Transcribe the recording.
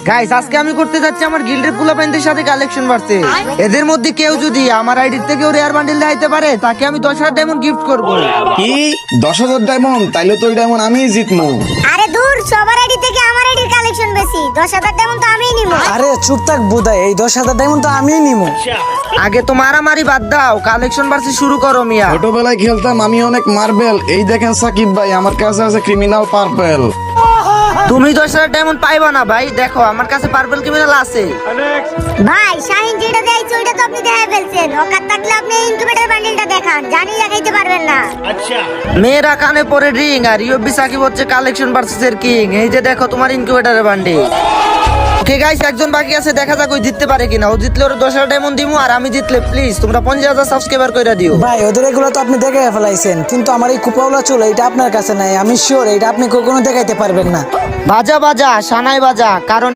Guys আজকে আমি করতে যাচ্ছি আমার গিল্ডের পোলাপাইনদের সাথে কালেকশন বাড়ছে। এদের মধ্যে কেউ যদি আমার আইডির থেকে রেয়ার বান্ডিল দেখাইতে পারে তাকে আমি 10,000 ডায়মন্ড গিফট করবো। কি 10,000 ডায়মন্ড? তাইলে তো ওই ডায়মন্ড আমিই জিতমু। আরে দূর, সবার আইডি থেকে আমার আইডির কালেকশন বেশি। 10,000 ডায়মন্ড তো আমিই নিব। আরে চুপ থাক বুদাই, এই 10,000 ডায়মন্ড তো আমিই নিবো। আগে তো মারামারি বাদ দাও, কালেকশন বাড়ছে শুরু করো মিয়া। ছোটবেলায় খেলতাম আমি অনেক মার্বেল, এই দেখেন সাকিব ভাই আমার কাছে আছে ক্রিমিনাল পার্পেল। তুমি 10,000 ডায়মন্ড পাইবা না ভাই, দেখো আমার কাছে পার্পল ক্রিমিনাল আছে। ভাই শাহিন যেটা দেখাইছে ওইটা তো আপনি দেখাই ফেলছেন। ওকার থাকলে আপনি ইনকিউবেটর বান্ডিলটা দেখান, জানি দেখাইতে পারবেন না। মেয়েরা কানে পরে রিং আর ইউবি সাকিব হচ্ছে কালেকশন ভার্সেসের কিং। এই যে দেখো তোমার ইনকিউবেটরের বান্ডিল। ওকে গাইস, একজন বাকি আছে, দেখা যাক ওই জিততে পারে কিনা। ও জিতলে ওর 10,000 ডায়মন্ড দিমু, আর আমি জিতলে প্লিজ তোমরা 50,000 সাবস্ক্রাইবার কইরা দিও। ভাই ওদের এগুলো তো আপনি দেখে ফেলাইছেন, কিন্তু আমার এই কুপাওলা চুল এটা আপনার কাছে নাই। আমি শিওর এটা আপনি কখনো দেখাইতে পারবেন না। বাজা বাজা সানাই বাজা, কারণ